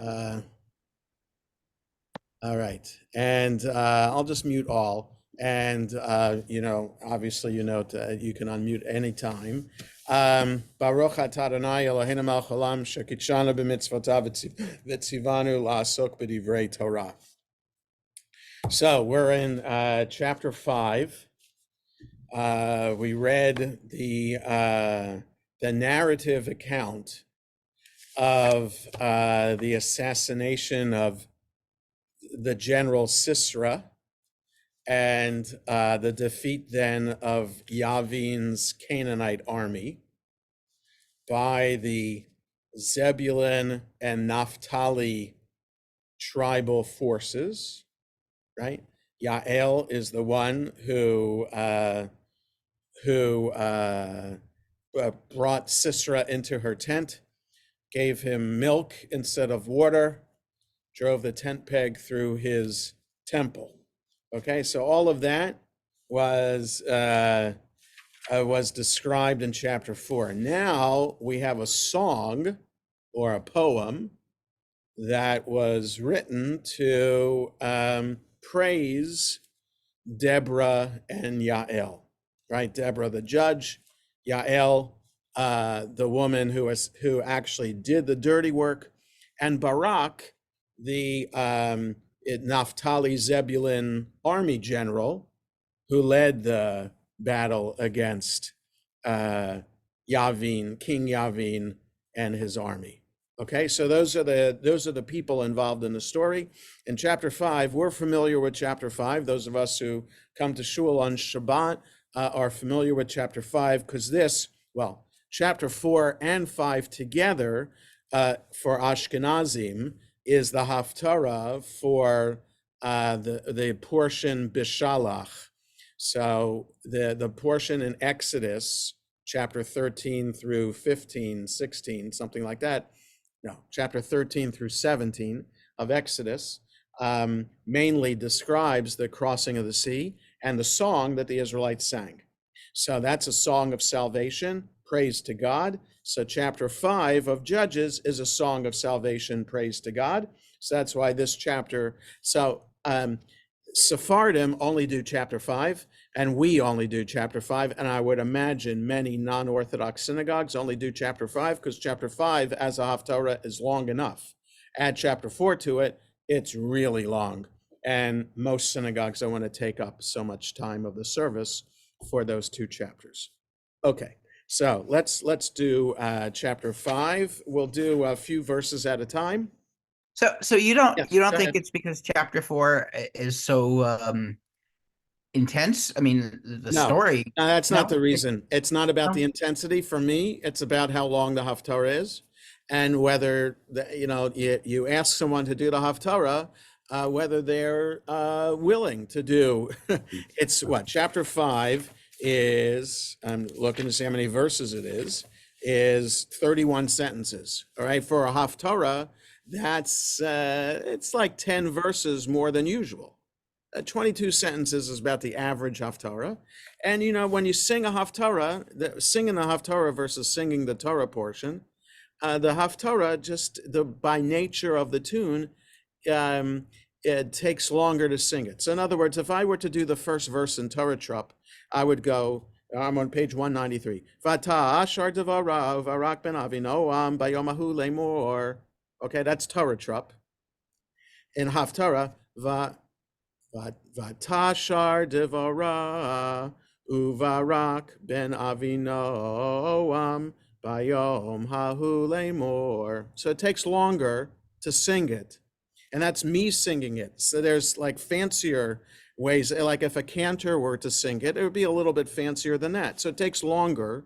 Uh, all right. And I'll just mute all. And, obviously, you can unmute anytime. Baruch atah Adonai Eloheinu melech haolam shekidshanu b'mitzvotav v'tzivanu la'asok b'divrei Torah. So we're in chapter 5. We read the narrative account of the assassination of the general Sisera and the defeat then of Yavin's Canaanite army by the Zebulun and Naphtali tribal forces, right? Yael is the one who brought Sisera into her tent, gave him milk instead of water, drove the tent peg through his temple. Okay, so all of that was described in chapter 4. Now we have a song or a poem that was written to praise Deborah and Yael, right? Deborah, the judge, Yael, the woman who actually did the dirty work, and Barak, the Naphtali Zebulun army general who led the battle against King Yavin and his army. Okay, so those are the people involved in the story. In chapter 5, we're familiar with chapter 5. Those of us who come to shul on Shabbat are familiar with chapter 5 because chapter 4 and 5 together for Ashkenazim is the Haftarah for the portion Bishalach. So the portion in Exodus, chapter 13 through 15, 16, something like that. No, chapter 13 through 17 of Exodus mainly describes the crossing of the sea and the song that the Israelites sang. So that's a song of salvation, praise to God. So chapter 5 of Judges is a song of salvation, praise to God. So that's why this chapter, Sephardim only do chapter 5, and we only do chapter 5, and I would imagine many non-Orthodox synagogues only do chapter 5 because chapter 5 as a Haftarah is long enough. Add chapter 4 to it, it's really long, and most synagogues don't want to take up so much time of the service for those two chapters. Okay, so let's do chapter 5. We'll do a few verses at a time. So you don't think it's because chapter 4 is so intense? I mean, the story. No, that's not the reason. It's not about the intensity. For me, it's about how long the Haftarah is, and whether you ask someone to do the Haftarah, whether they're willing to do. It's what chapter 5 is. I'm looking to see how many verses it is 31 sentences. All right, for a Haftarah, that's it's like 10 verses more than usual. 22 sentences is about the average Haftarah. And when you sing a Haftarah, singing the Haftarah versus singing the Torah portion, the Haftarah, by nature of the tune, it takes longer to sing it. So in other words, if I were to do the first verse in Torah Trup, I would go, I'm on page 193. Vata ashar devarav Barak ben Avinoam bayomahu lemor. Okay, that's Torah Trup. In Haftarah, Vatashar devara uvarak ben Avinoam bayom hahu lemor. So it takes longer to sing it, and that's me singing it. So there's like fancier ways, like if a cantor were to sing it, it would be a little bit fancier than that. So it takes longer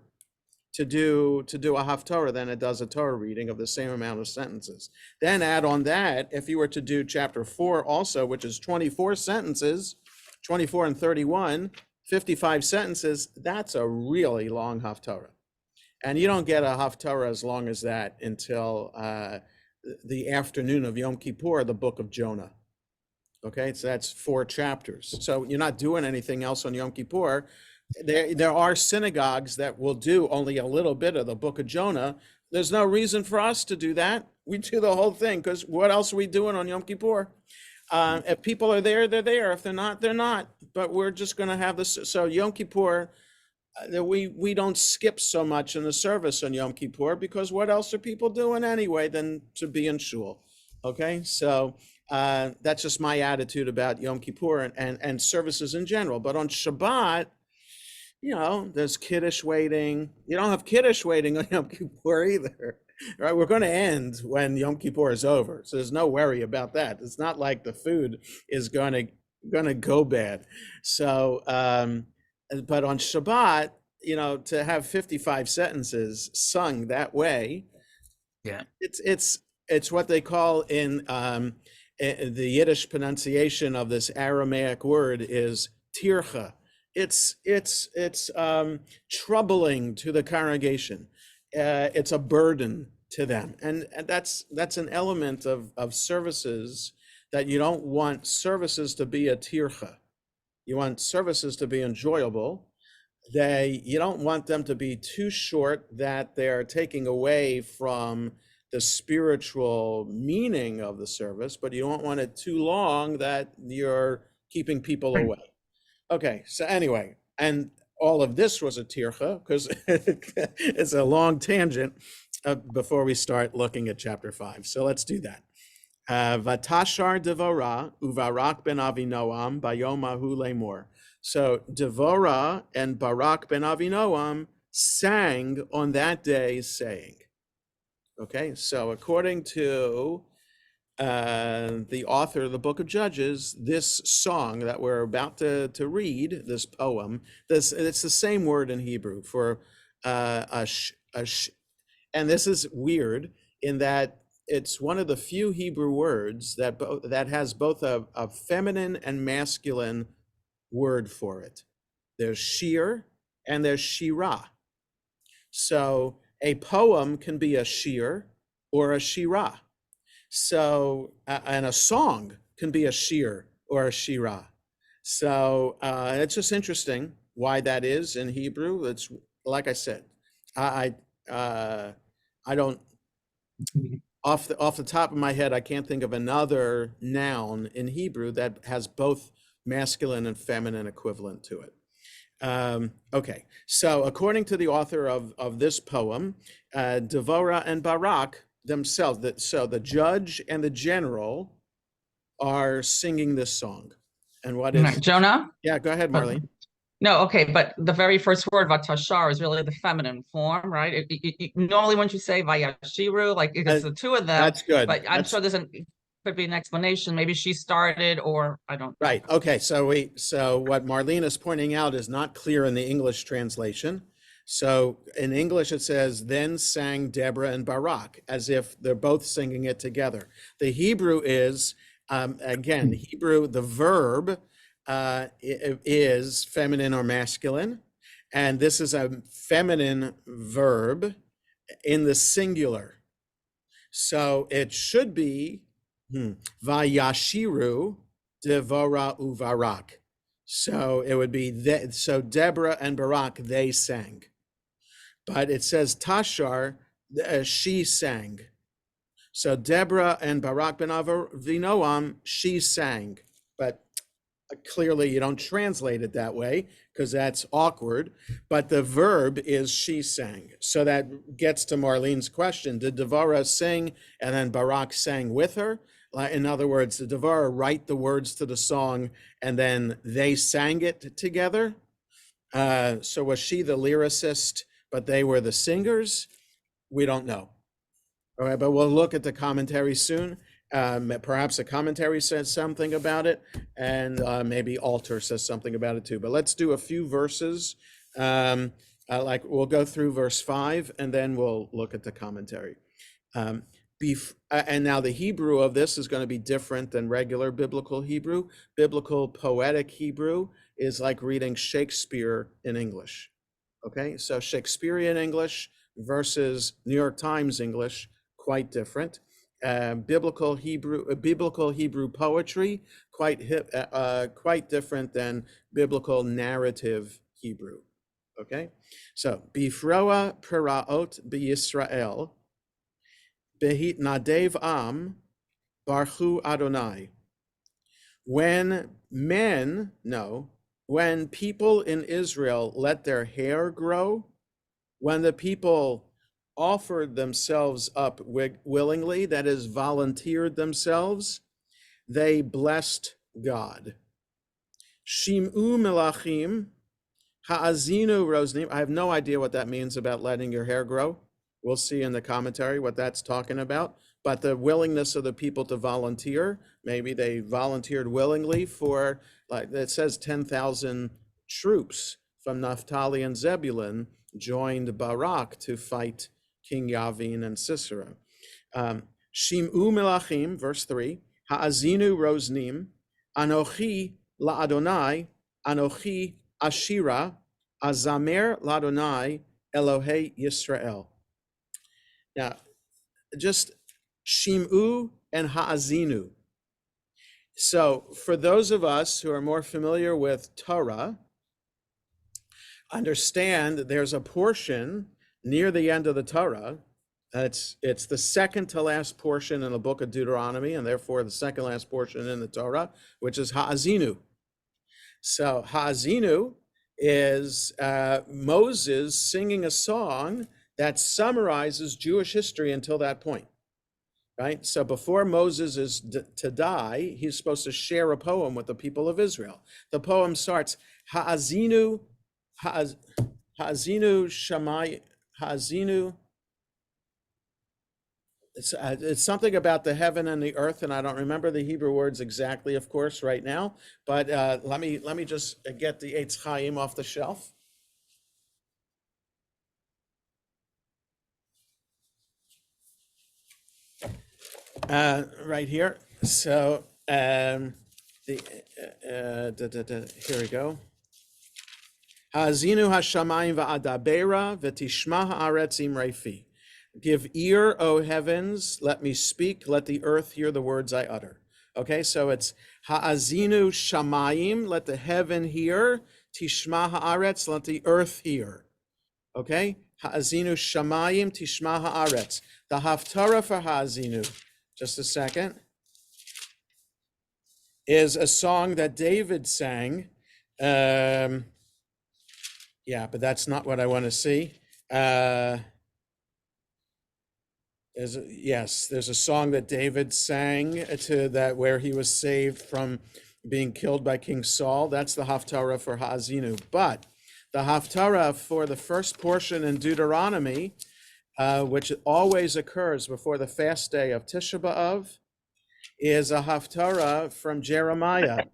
to do a Haftarah than it does a Torah reading of the same amount of sentences. Then add on that, if you were to do chapter 4 also, which is 24 sentences, 24 and 31, 55 sentences, that's a really long Haftarah. And you don't get a Haftarah as long as that until the afternoon of Yom Kippur, the book of Jonah. Okay, so that's 4 chapters. So you're not doing anything else on Yom Kippur. There are synagogues that will do only a little bit of the book of Jonah. There's no reason for us to do that. We do the whole thing, because what else are we doing on Yom Kippur? If people are there, they're there. If they're not, they're not. But we're just going to have this. So Yom Kippur, we don't skip so much in the service on Yom Kippur, because what else are people doing anyway than to be in shul? Okay, so that's just my attitude about Yom Kippur and services in general. But on Shabbat, there's Kiddush waiting. You don't have Kiddush waiting on Yom Kippur either. Right, we're going to end when Yom Kippur is over, so there's no worry about that. It's not like the food is going to go bad. So, but on Shabbat, to have 55 sentences sung that way, Yeah, it's what they call in the Yiddish pronunciation of this Aramaic word is tircha. It's troubling to the congregation. It's a burden to them, and that's an element of services, that you don't want services to be a tircha. You want services to be enjoyable. You don't want them to be too short that they're taking away from the spiritual meaning of the service, but you don't want it too long that you're keeping people away. Okay, so anyway, and all of this was a tircha, because it's a long tangent before we start looking at chapter 5. So let's do that. Vatashar Devorah uVarak ben Avinoam bayom ahu lemor. So Devorah and Barak ben Avinoam sang on that day, saying. Okay, so according to the author of the book of Judges, this song that we're about to read, this poem, it's the same word in Hebrew for and this is weird in that it's one of the few Hebrew words that has both a feminine and masculine word for it. There's shir and there's shirah. So a poem can be a shir or a shirah. So, and a song can be a shir or a shirah. So it's just interesting why that is in Hebrew. It's like I said, I don't, off the top of my head, I can't think of another noun in Hebrew that has both masculine and feminine equivalent to it. Okay, so according to the author of this poem, Devorah and Barak themselves, so the judge and the general are singing this song. And what is Jonah? Yeah, go ahead, Marlene. No, okay, but the very first word, Vatashar, is really the feminine form, right? Normally, when you say Vayashiru, like it's the two of them. That's good. But I'm sure could be an explanation. Maybe she started, or I don't. Right. Okay. So what Marlene is pointing out is not clear in the English translation. So in English, it says, then sang Deborah and Barak, as if they're both singing it together. The Hebrew is, Hebrew, the verb is feminine or masculine. And this is a feminine verb in the singular. So it should be Vayashiru Devorah uVarak. So it would be so Deborah and Barak, they sang. But it says Tashar, she sang. So Deborah and Barak ben Avinoam, she sang. But clearly you don't translate it that way, because that's awkward. But the verb is she sang. So that gets to Marlene's question. Did Devorah sing and then Barak sang with her? In other words, did Devorah write the words to the song and then they sang it together? So was she the lyricist, but they were the singers? We don't know. All right, but we'll look at the commentary soon. Perhaps a commentary says something about it, and maybe Alter says something about it too. But let's do a few verses. Like we'll go through verse 5, and then we'll look at the commentary. And now the Hebrew of this is going to be different than regular biblical Hebrew. Biblical poetic Hebrew is like reading Shakespeare in English. Okay, so Shakespearean English versus New York Times English, quite different. Biblical Hebrew poetry, quite different than biblical narrative Hebrew. Okay, so Bifroa Peraot BeYisrael. behit nadev am barchu Adonai. When people in Israel let their hair grow, when the people offered themselves up willingly, that is, volunteered themselves, they blessed God. Shim'u melachim ha'azinu roznim. I have no idea what that means about letting your hair grow. We'll see in the commentary what that's talking about. But the willingness of the people to volunteer, maybe they volunteered willingly for, like it says, 10,000 troops from Naphtali and Zebulun joined Barak to fight King Yavin and Sisera. Shim'u melachim, verse 3, ha'azinu roznim, anochi la'Adonai, anochi ashira, azamer la'Adonai, Elohei Yisrael. Now, just Shim'u and Ha'azinu. So for those of us who are more familiar with Torah, understand that there's a portion near the end of the Torah. It's the second to last portion in the book of Deuteronomy, and therefore the second last portion in the Torah, which is Ha'azinu. So Ha'azinu is Moses singing a song that summarizes Jewish history until that point, right? So before Moses is to die, he's supposed to share a poem with the people of Israel. The poem starts, Ha'azinu Shamai, Ha'azinu. It's something about the heaven and the earth, and I don't remember the Hebrew words exactly, of course, right now. But let me just get the Eitz Chaim off the shelf. Right here. So here we go. Ha'azinu hashamayim va'adabera v'tishma ha'aretz imrefi. Give ear, O heavens, let me speak, let the earth hear the words I utter. Okay, so it's ha'azinu shamayim, let the heaven hear, tishma ha'aretz, let the earth hear. Okay, ha'azinu shamayim, tishma ha'aretz. The haftarah for ha'azinu, just a second, is a song that David sang. Yeah, but that's not what I want to see. There's a song that David sang to that where he was saved from being killed by King Saul. That's the Haftarah for Ha'azinu. But the Haftarah for the first portion in Deuteronomy, which always occurs before the fast day of Tisha B'Av, is a Haftarah from Jeremiah.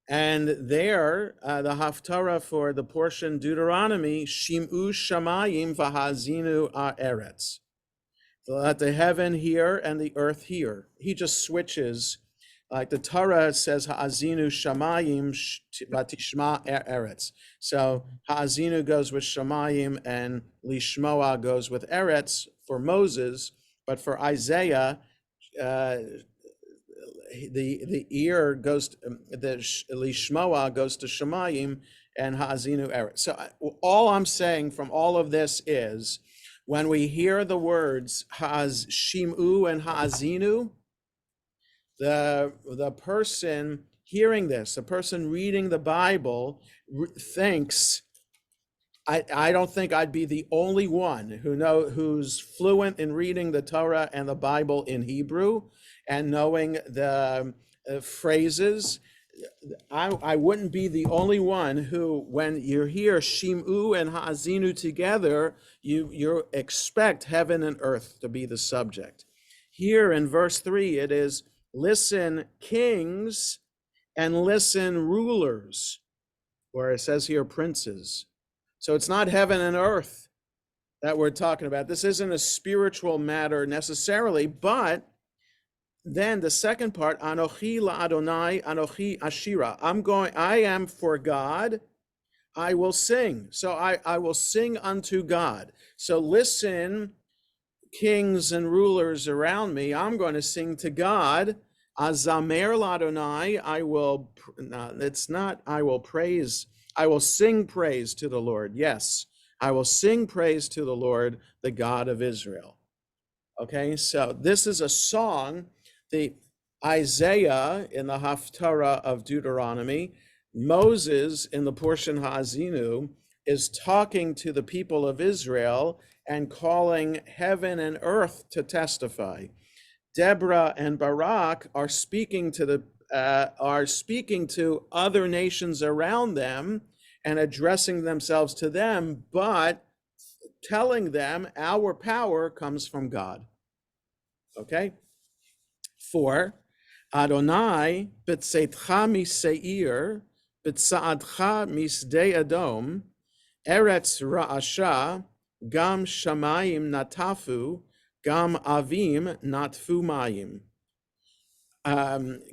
And there, the Haftarah for the portion Deuteronomy, Shim'u Shamayim V'Ha'azinu Ha'eretz. Let the heaven hear and the earth hear. He just switches. Like the Torah says, Ha'azinu Shamayim V'Tishma Eretz. So Ha'azinu goes with Shamayim and Lishmoa goes with Eretz for Moses. But for Isaiah, the ear goes to, the Lishmoa goes to Shamayim and Ha'azinu Eretz. So all I'm saying from all of this is, when we hear the words Shim'u and Ha'azinu, the person hearing this, the person reading the Bible thinks, I don't think I'd be the only one who's fluent in reading the Torah and the Bible in Hebrew and knowing the phrases. I wouldn't be the only one who, when you hear Shim'u and Ha'azinu together, you expect heaven and earth to be the subject. Here in verse 3, it is, listen kings and listen rulers, where it says here princes. So it's not heaven and earth that we're talking about. This isn't a spiritual matter necessarily, but then the second part, Anochi la'Adonai, Anochi Ashira. I am for God, I will sing. So I will sing unto God. So listen, kings and rulers around me, I'm going to sing to God. Azamer la'Adonai, I will sing praise to the Lord. Yes, I will sing praise to the Lord, the God of Israel. Okay, so this is a song. The Isaiah in the Haftarah of Deuteronomy, Moses in the portion Ha'azinu is talking to the people of Israel and calling heaven and earth to testify. Deborah and Barak are speaking to other nations around them and addressing themselves to them, but telling them our power comes from God. Okay? 4, Adonai b'tzeitcha miseir, b'tza'adcha misdei Edom, eretz ra'asha, gam shamayim natafu, gam avim natfu mayim.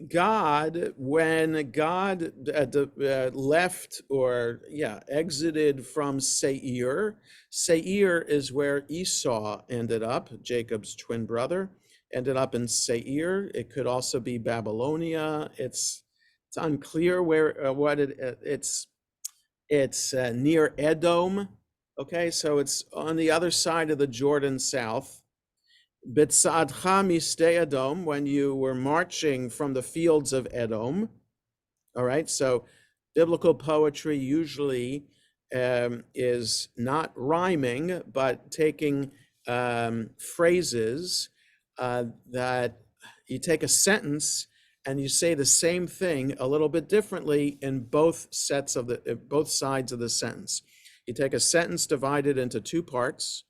God, when God left exited from Seir, Seir is where Esau ended up, Jacob's twin brother, ended up in Seir. It could also be Babylonia. It's unclear where it's near Edom. Okay, so it's on the other side of the Jordan south. B'tzadcha misdei Edom, when you were marching from the fields of Edom. All right, so biblical poetry usually is not rhyming, but taking phrases that you take a sentence and you say the same thing a little bit differently in both sides of the sentence. You take a sentence divided into two parts.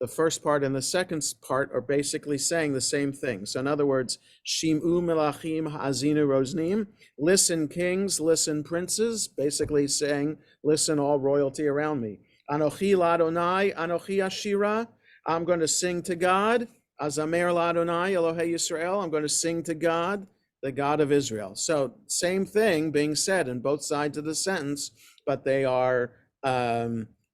The first part and the second part are basically saying the same thing. So in other words, Shim'u melachim ha'azinu roznim, listen kings, listen princes, basically saying, listen all royalty around me. Anochi l'Adonai, Anochi Ashira, I'm going to sing to God. Azamer l'Adonai, Elohei Yisrael, I'm going to sing to God, the God of Israel. So same thing being said in both sides of the sentence, but they are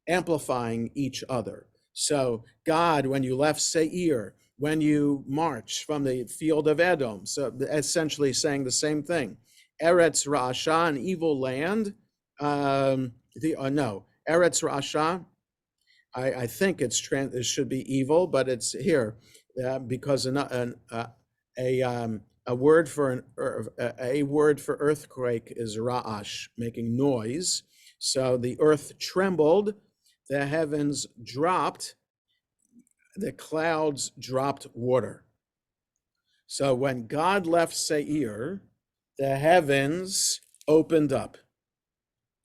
amplifying each other. So God, when you left Seir, when you march from the field of Edom, so essentially saying the same thing. Eretz Ra'asha, an evil land. No, Eretz Ra'asha, I think it should be evil, but it's here because a word for earthquake is Ra'ash, making noise. So the earth trembled. The heavens dropped, the clouds dropped water. So when God left Seir, the heavens opened up.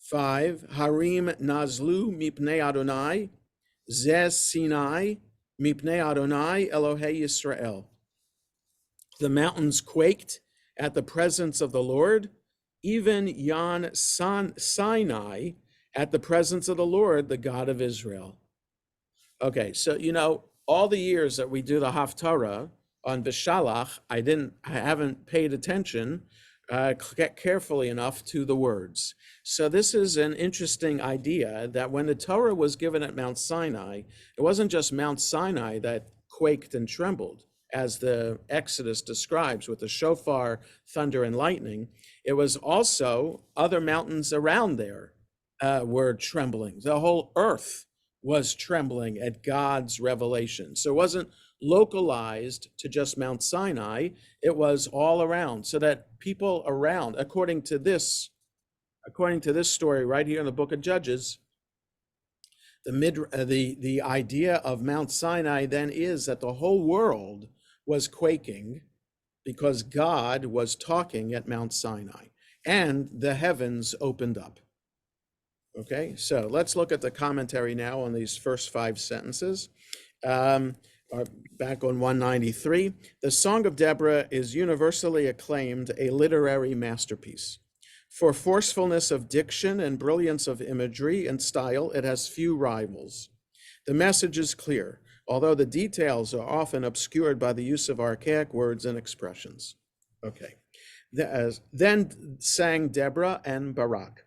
5, Harim nazlu mipnei Adonai, Zeh Sinai mipnei Adonai Elohei Yisrael. The mountains quaked at the presence of the Lord, even Yan Sinai, at the presence of the Lord, the God of Israel. Okay, so all the years that we do the Haftarah on Vishalach, I haven't paid attention carefully enough to the words. So this is an interesting idea that when the Torah was given at Mount Sinai, it wasn't just Mount Sinai that quaked and trembled, as the Exodus describes with the shofar, thunder, and lightning. It was also other mountains around there were trembling. The whole earth was trembling at God's revelation. So it wasn't localized to just Mount Sinai. It was all around, so that people around, according to this story right here in the book of Judges, the idea of Mount Sinai then is that the whole world was quaking because God was talking at Mount Sinai and the heavens opened up. Okay, so let's look at the commentary now on these first 5 sentences. Back on 193, the Song of Deborah is universally acclaimed a literary masterpiece. For forcefulness of diction and brilliance of imagery and style, it has few rivals. The message is clear, although the details are often obscured by the use of archaic words and expressions. Okay, then sang Deborah and Barak.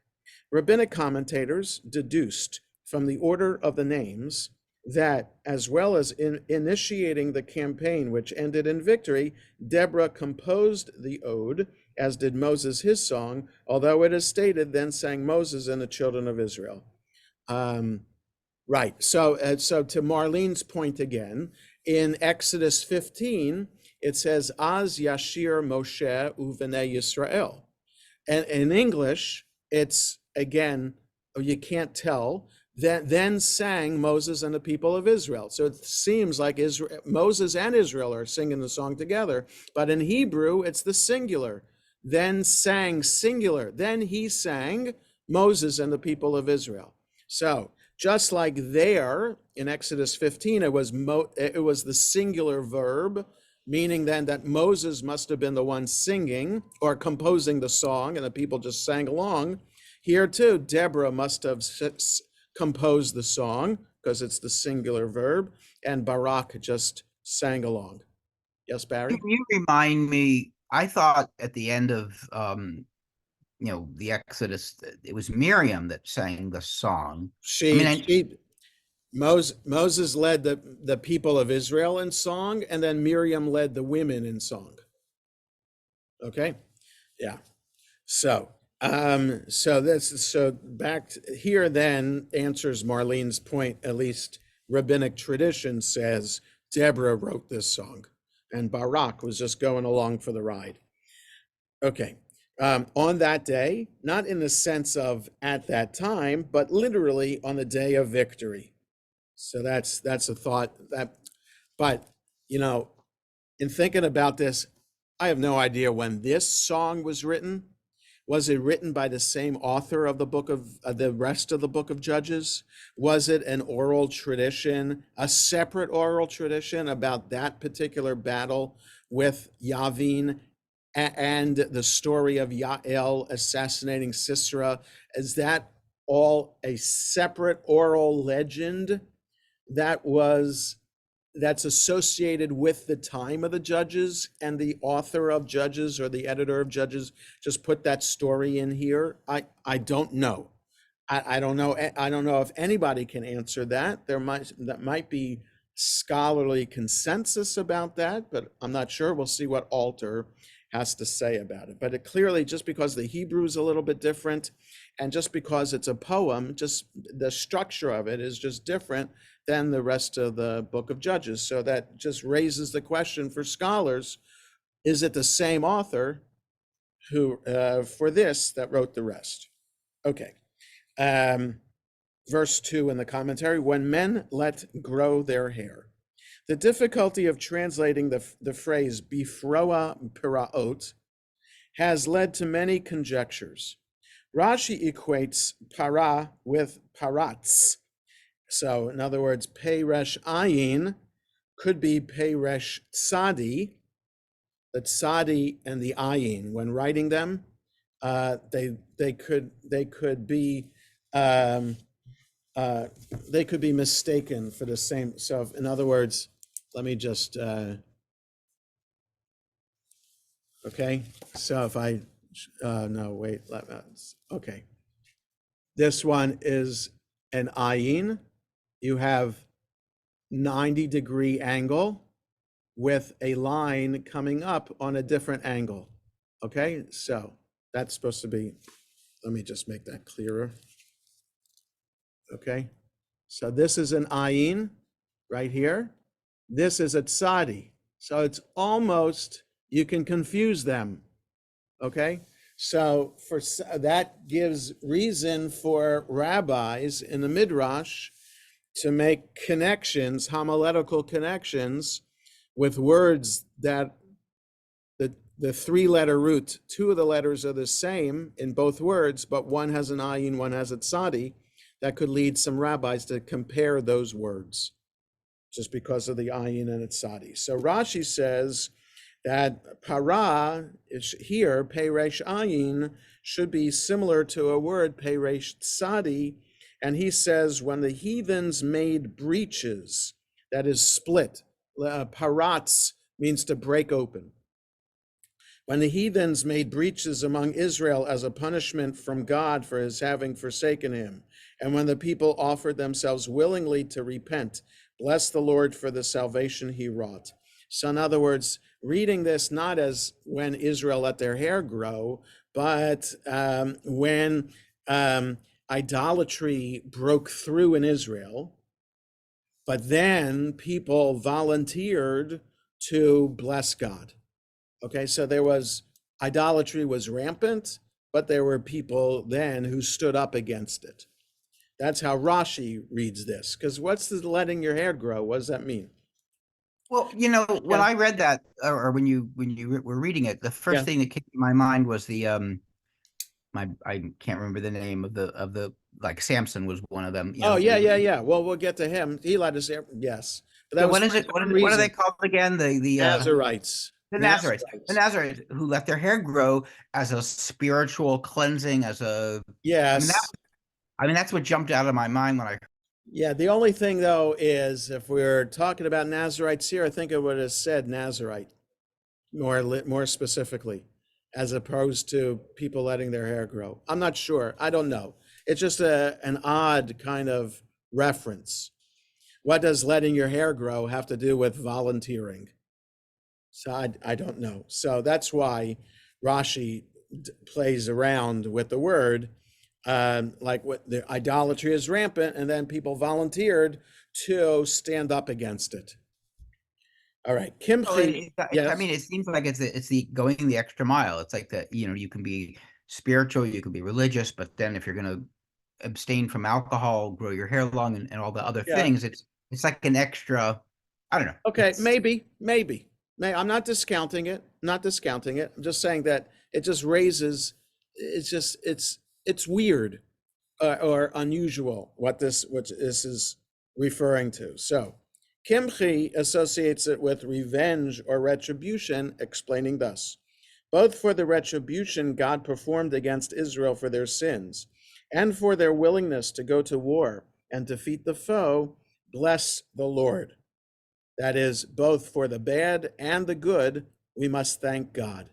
Rabbinic commentators deduced from the order of the names that, as well as in initiating the campaign which ended in victory, Deborah composed the ode, as did Moses his song, although it is stated, then sang Moses and the children of Israel. Right, so to Marlene's point again, in Exodus 15, it says, Az Yashir Moshe Uvnei Yisrael. And in English, it's, again, you can't tell, then sang Moses and the people of Israel. So it seems like Moses and Israel are singing the song together, but in Hebrew, it's the singular. Then sang singular. Then he sang Moses and the people of Israel. So just like there in Exodus 15, it was the singular verb, meaning then that Moses must have been the one singing or composing the song, and the people just sang along. Here too, Deborah must have composed the song because it's the singular verb, and Barak just sang along. Yes, Barry? Can you remind me? I thought at the end of the Exodus, it was Miriam that sang the song. Moses led the people of Israel in song, and then Miriam led the women in song. Okay, yeah. So back here then answers Marlene's point. At least rabbinic tradition says Deborah wrote this song, and Barak was just going along for the ride. Okay. On that day, not in the sense of at that time, but literally on the day of victory. So that's a thought but in thinking about this, I have no idea when this song was written. Was it written by the same author of the book of the rest of the book of Judges? Was it an oral tradition, a separate oral tradition about that particular battle with Yavin and the story of Yael assassinating Sisera? Is that all a separate oral legend that's associated with the time of the Judges, and the author of Judges or the editor of Judges just put that story in here? I don't know. I don't know. I don't know if anybody can answer that. That might be scholarly consensus about that, but I'm not sure. We'll see what Alter has to say about it. But it clearly, just because the Hebrew is a little bit different, and just because it's a poem, just the structure of it is just different than the rest of the book of Judges. So that just raises the question for scholars: is it the same author who for this that wrote the rest? Okay. Verse 2 in the commentary: when men let grow their hair. The difficulty of translating the phrase bifroa piraot has led to many conjectures. Rashi equates para with parats. So in other words, Peresh Ayin could be Peresh Tzadi. The Tzadi and the Ayin, when writing them, they could be mistaken for the same. So in other words, let me just okay. So if I no wait, okay. This one is an ayin. You have 90-degree angle with a line coming up on a different angle. Okay, so that's supposed to be, let me just make that clearer. Okay, so this is an ayin right here. This is a tzadi. So it's almost, you can confuse them. Okay, so that gives reason for rabbis in the Midrash to make connections, homiletical connections, with words that the three-letter root, two of the letters are the same in both words, but one has an ayin, one has a tzadi. That could lead some rabbis to compare those words just because of the ayin and its tzadi. So Rashi says that para is here, peresh ayin, should be similar to a word, peresh tzadi. And he says, when the heathens made breaches, that is split, parats means to break open. When the heathens made breaches among Israel as a punishment from God for his having forsaken him, and when the people offered themselves willingly to repent, bless the Lord for the salvation he wrought. So in other words, reading this not as when Israel let their hair grow, but when idolatry broke through in Israel, But then people volunteered to bless God. Okay, so there was idolatry was rampant, but there were people then who stood up against it. That's how Rashi reads this. Because what's the letting your hair grow? What does that mean? Well, you know, when Yeah. I read that, or when you were reading it, the first Yeah. thing that came to my mind was the I can't remember the name of the like Samson was one of them. You Oh, know, yeah. Well, we'll get to him. He let us, yes. But that yeah, was what is for a it? different What are they reason. called again? Nazarites. The Nazarites, the Nazarites. Nazarites who let their hair grow as a spiritual cleansing, as a, I mean that, Yes. I mean that's what jumped out of my mind when I. Yeah, the only thing though is if we're talking about Nazarites here, I think it would have said Nazarite more specifically, as opposed to people letting their hair grow. I'm not sure. I don't know. It's just an odd kind of reference. What does letting your hair grow have to do with volunteering? So I don't know. So that's why Rashi plays around with the word, like what the idolatry is rampant, and then people volunteered to stand up against it. All right, Well, Kimchi. I Yes. mean, it seems like it's the going the extra mile. It's like that, you know, you can be spiritual, you can be religious, but then if you're going to abstain from alcohol, grow your hair long, and all the other Yeah. things, it's like an extra. I don't know. Okay. Maybe. I'm not discounting it. Not discounting it. I'm just saying that it just raises. It's weird or unusual what this is referring to. So Kimchi associates it with revenge or retribution, explaining thus: both for the retribution God performed against Israel for their sins, and for their willingness to go to war and defeat the foe, bless the Lord. That is, both for the bad and the good, we must thank God.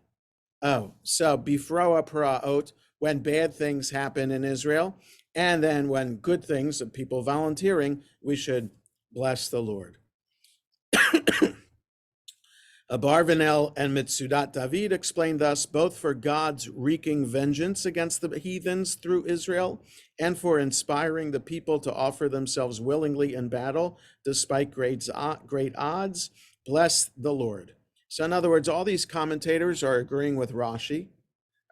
Oh, so bifroa praot, when bad things happen in Israel, and then when good things, of people volunteering, we should bless the Lord. Abarvanel and Mitsudat David explain thus, both for God's wreaking vengeance against the heathens through Israel, and for inspiring the people to offer themselves willingly in battle, despite great odds, bless the Lord. So in other words, all these commentators are agreeing with Rashi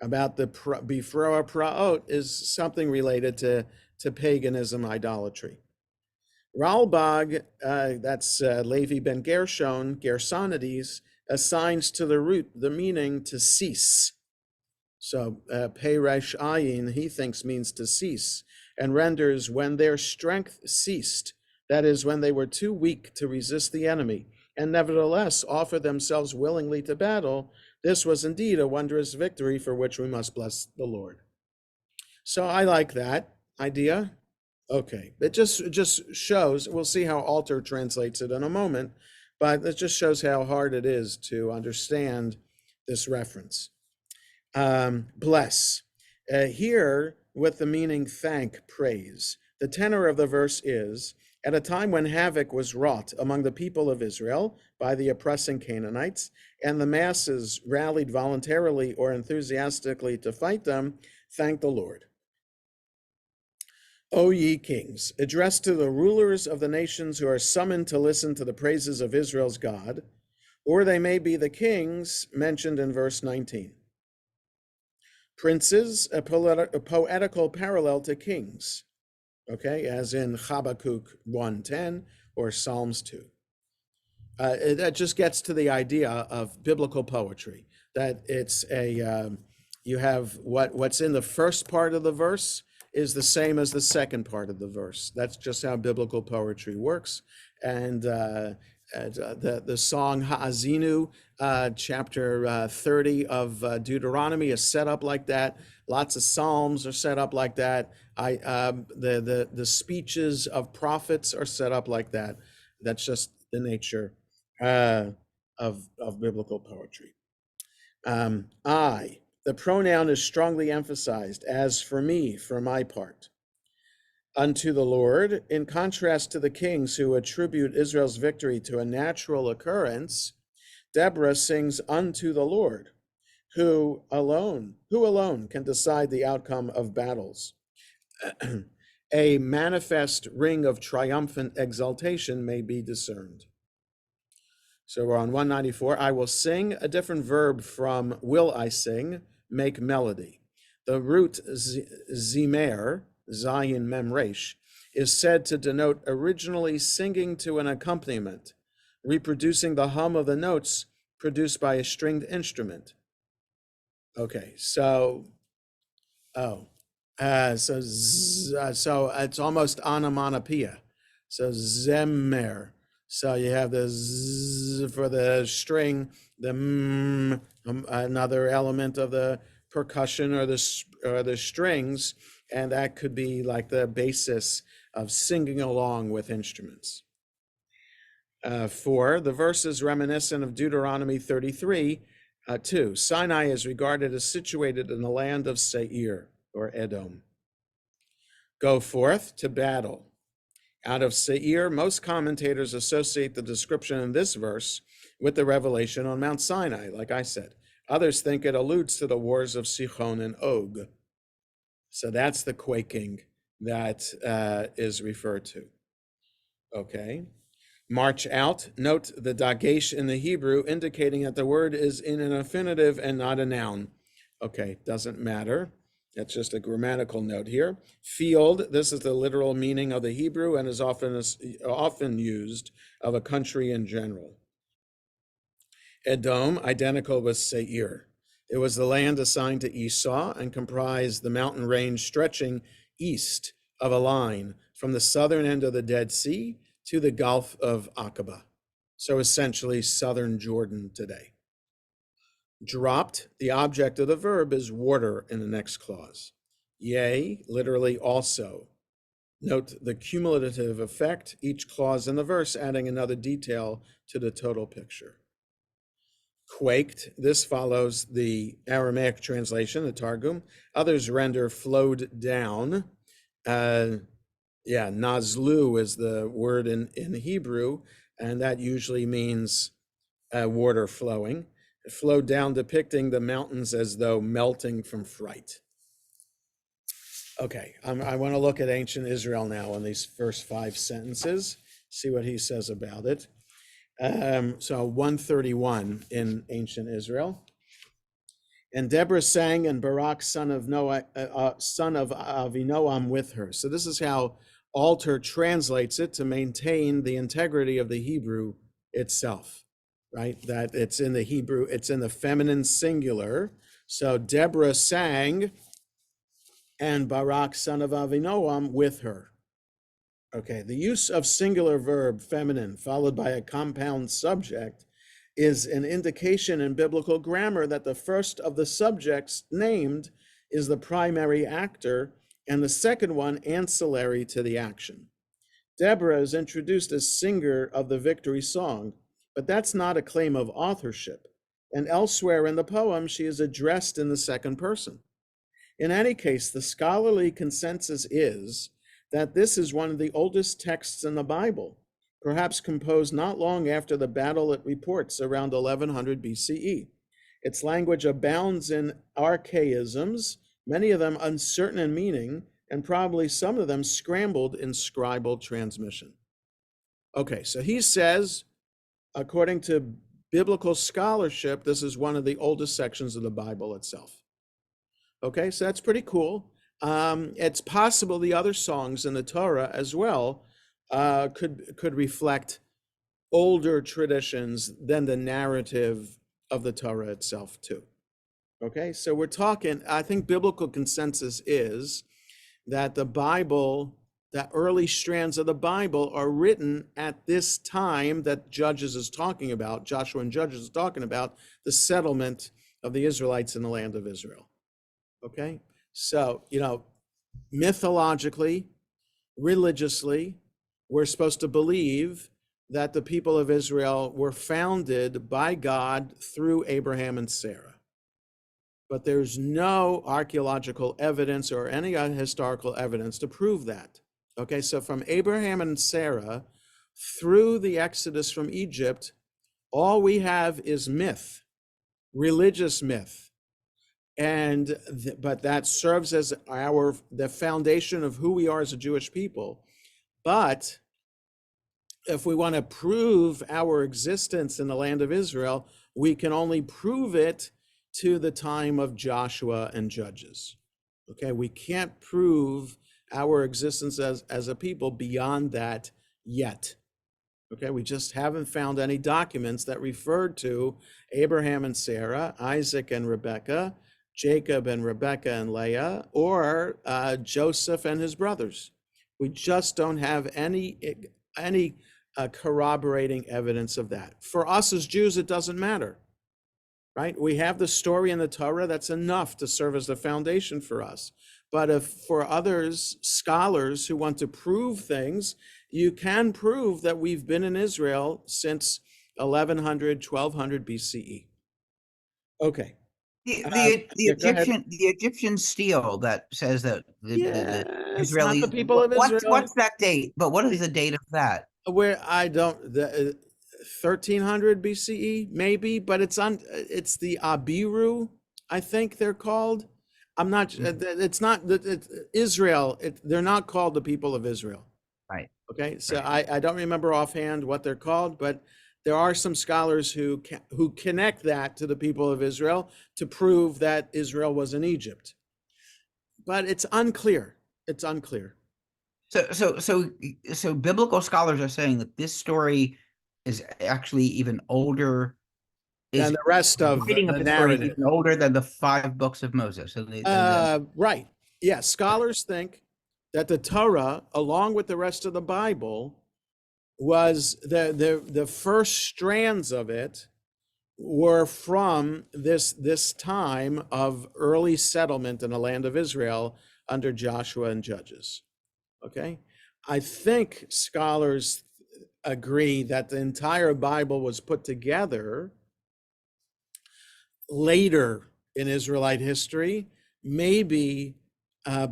about the Bifroa Praot is something related to paganism, idolatry. Ralbag, that's Levi ben Gershon, Gersonides, assigns to the root the meaning to cease. So Peresh Ayin, he thinks means to cease, and renders when their strength ceased, that is, when they were too weak to resist the enemy, and nevertheless offer themselves willingly to battle. This was indeed a wondrous victory for which we must bless the Lord. So I like that idea. Okay, it just shows, we'll see how Alter translates it in a moment, but it just shows how hard it is to understand this reference. Bless. Here, with the meaning thank, praise. The tenor of the verse is, at a time when havoc was wrought among the people of Israel by the oppressing Canaanites, and the masses rallied voluntarily or enthusiastically to fight them, thank the Lord. O ye kings, addressed to the rulers of the nations who are summoned to listen to the praises of Israel's God, or they may be the kings mentioned in verse 19. Princes, a poetical parallel to kings, okay, as in Habakkuk 1:10 or Psalms 2. That just gets to the idea of biblical poetry, that it's you have what's in the first part of the verse is the same as the second part of the verse. That's just how biblical poetry works. And the song Ha'azinu, chapter 30 of Deuteronomy is set up like that. Lots of Psalms are set up like that. The speeches of prophets are set up like that. That's just the nature of biblical poetry. The pronoun is strongly emphasized, as for me, for my part. Unto the Lord, in contrast to the kings who attribute Israel's victory to a natural occurrence, Deborah sings unto the Lord, who alone can decide the outcome of battles. a manifest ring of triumphant exaltation may be discerned. So we're on 194. I will sing, a different verb from will I sing, make melody. The root zimer, zayin mem resh, is said to denote originally singing to an accompaniment, reproducing the hum of the notes produced by a stringed instrument. Okay, so, so it's almost onomatopoeia. So zemer. So you have the z for the string, the another element of the percussion or the strings, and that could be like the basis of singing along with instruments. 4, the verse is reminiscent of Deuteronomy 33, 2. Sinai is regarded as situated in the land of Seir, or Edom. Go forth to battle. Out of Seir, most commentators associate the description in this verse with the revelation on Mount Sinai, like I said. Others think it alludes to the wars of Sichon and Og. So that's the quaking that is referred to. Okay. March out. Note the dagesh in the Hebrew indicating that the word is in an infinitive and not a noun. Okay, doesn't matter. That's just a grammatical note here. Field, this is the literal meaning of the Hebrew and is often used of a country in general. Edom, identical with Seir. It was the land assigned to Esau and comprised the mountain range stretching east of a line from the southern end of the Dead Sea to the Gulf of Aqaba. So essentially southern Jordan today. Dropped, the object of the verb is water in the next clause. Yea, literally also. Note the cumulative effect, each clause in the verse adding another detail to the total picture. Quaked, this follows the Aramaic translation, the Targum. Others render flowed down. Nazlu is the word in Hebrew, and that usually means water flowing. It flowed down, depicting the mountains as though melting from fright. Okay, I want to look at ancient Israel now in these first 5 sentences, see what he says about it. So 131 in ancient Israel. And Deborah sang, and Barak, son of Avinoam, with her. So this is how Alter translates it to maintain the integrity of the Hebrew itself, right? That it's in the Hebrew, it's in the feminine singular. So Deborah sang, and Barak, son of Avinoam, with her. Okay, the use of singular verb, feminine, followed by a compound subject is an indication in biblical grammar that the first of the subjects named is the primary actor and the second one ancillary to the action. Deborah is introduced as singer of the victory song, but that's not a claim of authorship. And elsewhere in the poem, she is addressed in the second person. In any case, the scholarly consensus is that this is one of the oldest texts in the Bible, perhaps composed not long after the battle it reports around 1100 BCE. Its language abounds in archaisms, many of them uncertain in meaning, and probably some of them scrambled in scribal transmission. Okay, so he says, according to biblical scholarship, this is one of the oldest sections of the Bible itself. Okay, so that's pretty cool. It's possible the other songs in the Torah as well could reflect older traditions than the narrative of the Torah itself too. Okay, so we're talking, I think biblical consensus is that the Bible, the early strands of the Bible are written at this time that Judges is talking about, Joshua and Judges is talking about the settlement of the Israelites in the land of Israel. Okay, so, mythologically, religiously, we're supposed to believe that the people of Israel were founded by God through Abraham and Sarah. But there's no archaeological evidence or any historical evidence to prove that. Okay, so from Abraham and Sarah through the Exodus from Egypt, all we have is myth, religious myth. And but that serves as the foundation of who we are as a Jewish people. But if we want to prove our existence in the land of Israel, we can only prove it to the time of Joshua and Judges. Okay, we can't prove our existence as a people beyond that yet. Okay, we just haven't found any documents that referred to Abraham and Sarah, Isaac and Rebekah, Jacob and Rebekah and Leah, or Joseph and his brothers. We just don't have any corroborating evidence of that. For us as Jews, it doesn't matter, right? We have the story in the Torah that's enough to serve as the foundation for us. But if for others, scholars who want to prove things, you can prove that we've been in Israel since 1100, 1200 BCE. Okay. The Go ahead. Egyptian steel that says that the It's not Israelis. the people of Israel. What's that date? But what is the date of that? Where I don't, the 1300 BCE maybe, but it's the Abiru, I think they're called. I'm not. It's not Israel. They're not called the people of Israel. Right. Okay, so Right. I don't remember offhand what they're called, but there are some scholars who connect that to the people of Israel to prove that Israel was in Egypt. But it's unclear. It's unclear. So biblical scholars are saying that this story is actually even older. Than the rest of writing of the the story is narrative. even older than the 5 books of Moses. So Right. Yeah, scholars think that the Torah, along with the rest of the Bible, was the first strands of it were from this time of early settlement in the land of Israel under Joshua and Judges. Okay, I think scholars agree that the entire Bible was put together later in Israelite history, maybe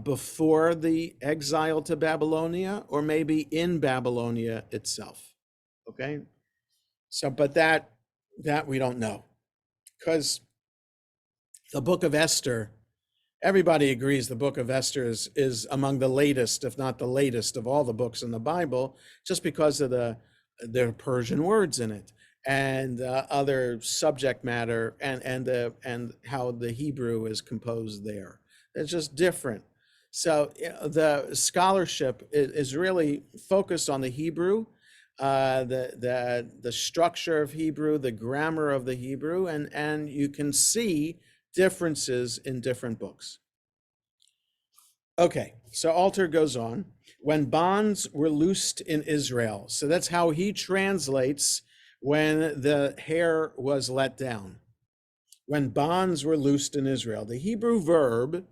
before the exile to Babylonia, or maybe in Babylonia itself. Okay, so but that we don't know, because the book of Esther, everybody agrees the book of Esther is among the latest, if not the latest, of all the books in the Bible, just because of the Persian words in it and other subject matter and how the Hebrew is composed there. It's just different. So the scholarship is really focused on the Hebrew, the structure of Hebrew, the grammar of the Hebrew, and you can see differences in different books. Okay, so Alter goes on. When bonds were loosed in Israel. So that's how he translates when the hair was let down. When bonds were loosed in Israel. The Hebrew verb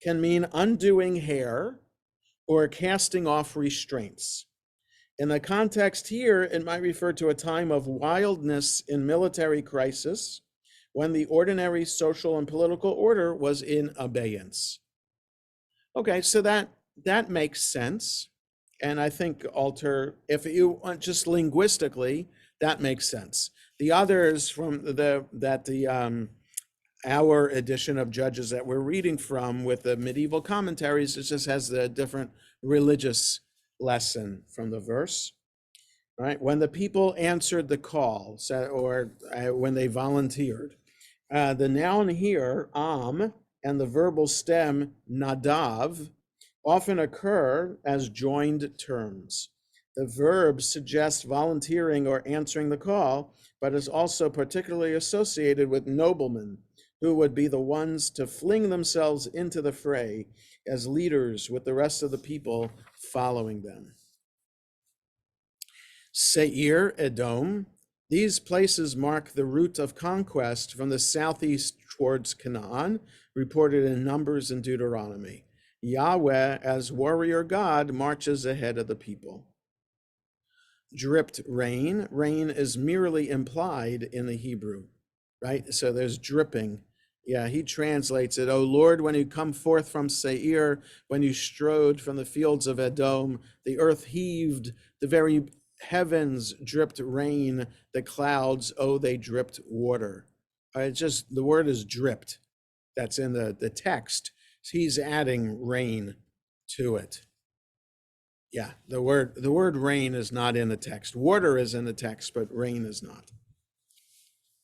can mean undoing hair or casting off restraints. In the context here, it might refer to a time of wildness in military crisis when the ordinary social and political order was in abeyance. Okay, so that makes sense. And I think Alter, if you want just linguistically, that makes sense. The others from our edition of Judges that we're reading from with the medieval commentaries, it just has the different religious lesson from the verse. All right, when the people answered the call, or when they volunteered. The noun here, am, and the verbal stem, nadav, often occur as joined terms. The verb suggests volunteering or answering the call, but is also particularly associated with noblemen, who would be the ones to fling themselves into the fray as leaders with the rest of the people following them. Seir, Edom. These places mark the route of conquest from the southeast towards Canaan, reported in Numbers and Deuteronomy. Yahweh, as warrior God, marches ahead of the people. Dripped rain. Rain is merely implied in the Hebrew, right? So there's dripping. Yeah, he translates it, O Lord, when you come forth from Seir, when you strode from the fields of Edom, the earth heaved, the very heavens dripped rain, the clouds, oh, they dripped water. It's just, the word is dripped. that's in the text, he's adding rain to it. Yeah, the word rain is not in the text. Water is in the text, but rain is not.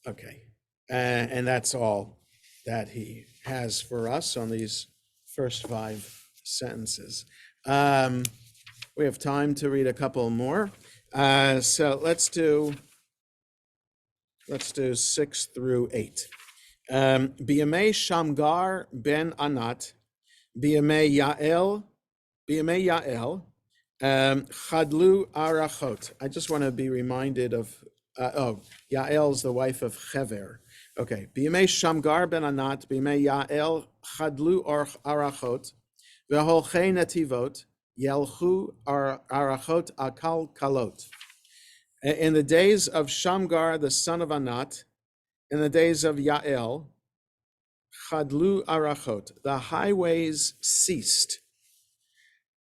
Okay, and that's all that he has for us on these first 5 sentences. We have time to read a couple more. So let's do 6 through 8. Biyamei Shamgar ben Anat, Biyamei Yael, Chadlu Arachot. I just want to be reminded of, Yael is the wife of Chever. Okay, Biyamei Shamgar ben Anat, Biyamei Yael, Chadlu Arachot, Veholchei Netivot, Yelchu Arachot Akal Kalot. In the days of Shamgar, the son of Anat, in the days of Yael, Chadlu Arachot, the highways ceased,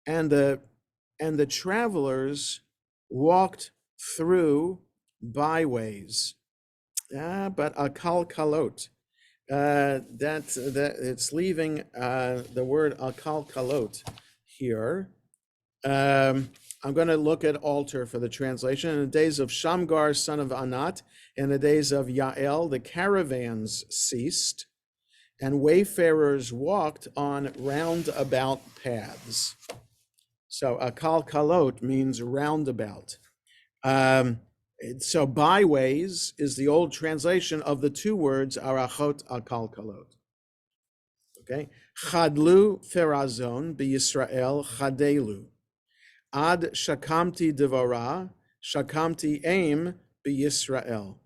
and the travelers walked through byways. But Akal Kalot, that it's leaving the word Akal Kalot here. I'm going to look at alter for the translation. In the days of Shamgar, son of Anat, in the days of Yael, the caravans ceased, and wayfarers walked on roundabout paths. So akal kalot means roundabout. So byways is the old translation of the 2 words arachot akal kalot. Okay, chadlu ferazon b'Yisrael chadelu. Ad shakamti devara, shakamti aim b'Yisrael.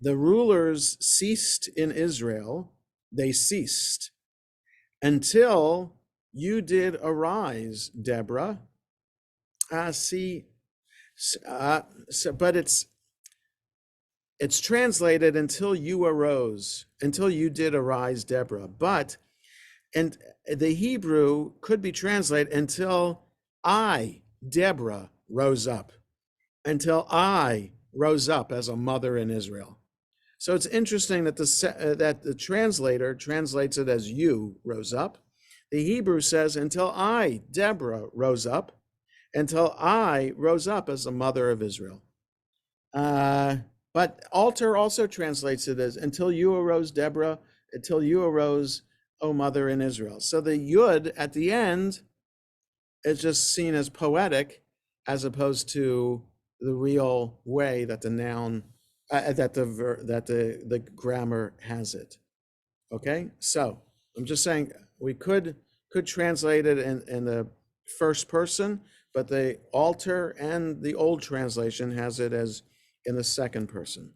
The rulers ceased in Israel, they ceased, until you did arise, Deborah. But it's translated until you arose, until you did arise, Deborah. And the Hebrew could be translated until I, Deborah, rose up, until I rose up as a mother in Israel. So it's interesting that the translator translates it as you rose up. The Hebrew says, until I, Deborah, rose up, until I rose up as a mother of Israel. But alter also translates it as until you arose, Deborah, until you arose, O mother in Israel. So the yud at the end is just seen as poetic as opposed to the real way that the noun, that the grammar has it. Okay, so I'm just saying we could translate it in the first person, but the alter and the old translation has it as in the second person.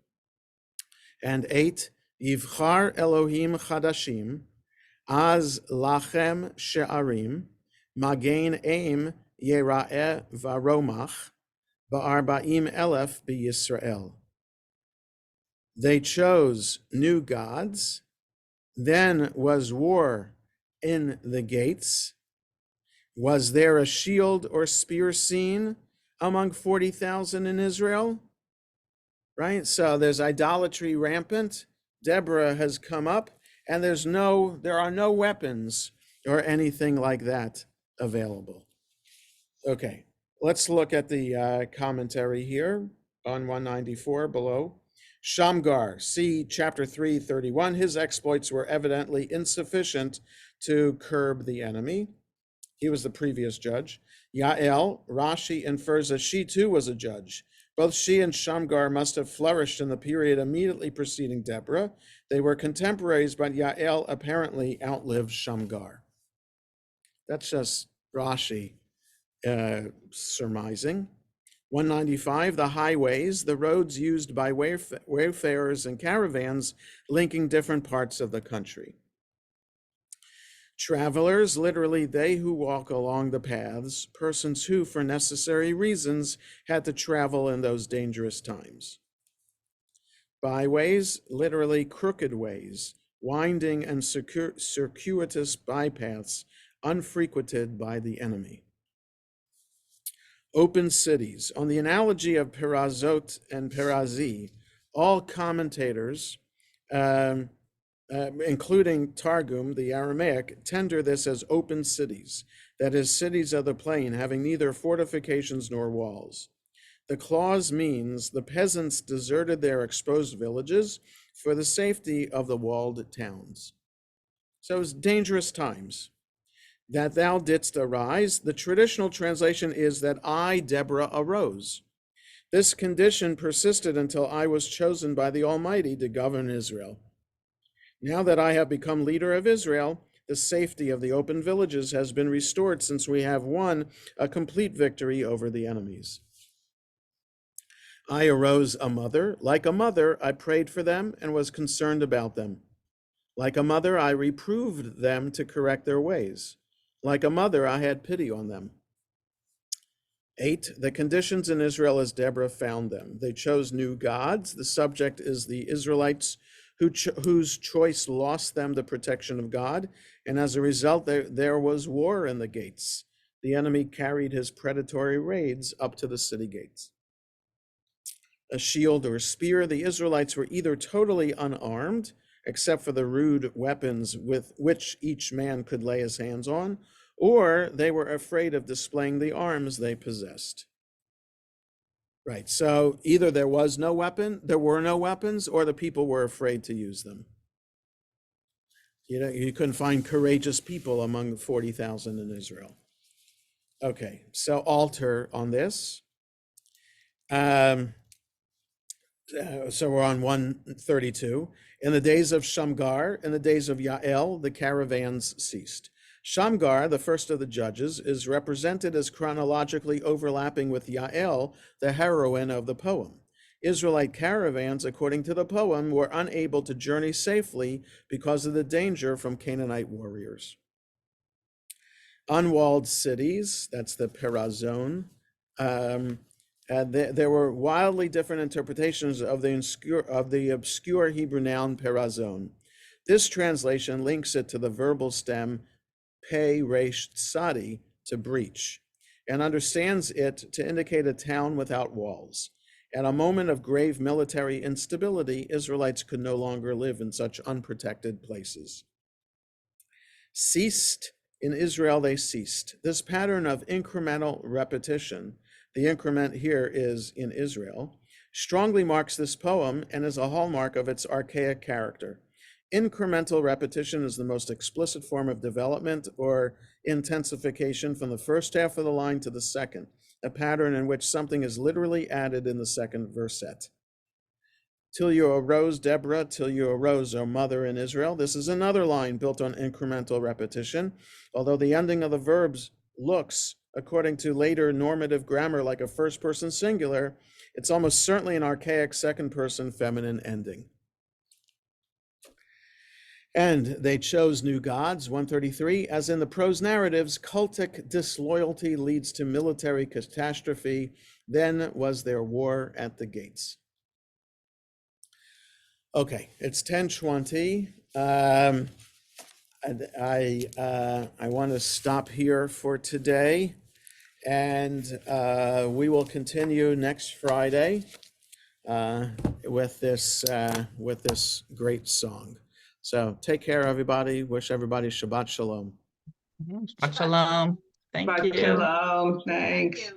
And 8, Yivchar Elohim Chadashim, Az Lachem She'arim, Magen Aim Yera'eh Varomach, Ba'arba'im Elef B'Yisrael. They chose new gods, then was war in the gates. Was there a shield or spear seen among 40,000 in Israel? Right, so there's idolatry rampant. Deborah has come up, and there are no weapons or anything like that available. Okay, let's look at the commentary here on 194 below. Shamgar, see chapter 3:31. His exploits were evidently insufficient to curb the enemy. He was the previous judge. Yael, Rashi infers that she too was a judge. Both she and Shamgar must have flourished in the period immediately preceding Deborah. They were contemporaries, but Yael apparently outlived Shamgar. That's just Rashi surmising. 195, the highways, the roads used by wayfarers and caravans linking different parts of the country. Travelers, literally they who walk along the paths, persons who, for necessary reasons, had to travel in those dangerous times. Byways, literally crooked ways, winding and circuitous bypaths unfrequented by the enemy. Open cities. On the analogy of Perazot and Perazi, all commentators including Targum, the Aramaic, tender this as open cities, that is, cities of the plain, having neither fortifications nor walls. The clause means the peasants deserted their exposed villages for the safety of the walled towns. So it was dangerous times. That thou didst arise, the traditional translation is that I, Deborah, arose. This condition persisted until I was chosen by the Almighty to govern Israel. Now that I have become leader of Israel, the safety of the open villages has been restored since we have won a complete victory over the enemies. I arose a mother. Like a mother, I prayed for them and was concerned about them. Like a mother, I reproved them to correct their ways. Like a mother, I had pity on them. 8, the conditions in Israel as Deborah found them. They chose new gods. The subject is the Israelites whose choice lost them the protection of God. And as a result, there was war in the gates. The enemy carried his predatory raids up to the city gates. A shield or spear, the Israelites were either totally unarmed, except for the rude weapons with which each man could lay his hands on, or they were afraid of displaying the arms they possessed. Right, so either there were no weapons, or the people were afraid to use them. You couldn't find courageous people among the 40,000 in Israel. Okay, so altar on this. So we're on 132. In the days of Shamgar, in the days of Yael, the caravans ceased. Shamgar, the first of the judges, is represented as chronologically overlapping with Yael, the heroine of the poem. Israelite caravans, according to the poem, were unable to journey safely because of the danger from Canaanite warriors. Unwalled cities, that's the Perazon. There were wildly different interpretations of the obscure Hebrew noun Perazon. This translation links it to the verbal stem Pe Resh Tsadi, to breach, and understands it to indicate a town without walls. At a moment of grave military instability, Israelites could no longer live in such unprotected places. Ceased, in Israel they ceased. This pattern of incremental repetition, the increment here is in Israel, strongly marks this poem and is a hallmark of its archaic character. Incremental repetition is the most explicit form of development or intensification from the first half of the line to the second, a pattern in which something is literally added in the second verset. Till you arose, Deborah, till you arose, O mother in Israel. This is another line built on incremental repetition, although the ending of the verbs looks, according to later normative grammar, like a first-person singular. It's almost certainly an archaic second-person feminine ending. And they chose new gods, 133. As in the prose narratives, cultic disloyalty leads to military catastrophe. Then was there war at the gates. Okay, it's 10:20. I want to stop here for today, and we will continue next Friday with this great song. So take care, everybody. Wish everybody Shabbat Shalom. Shabbat Shalom. Thank you. Shalom. Thanks.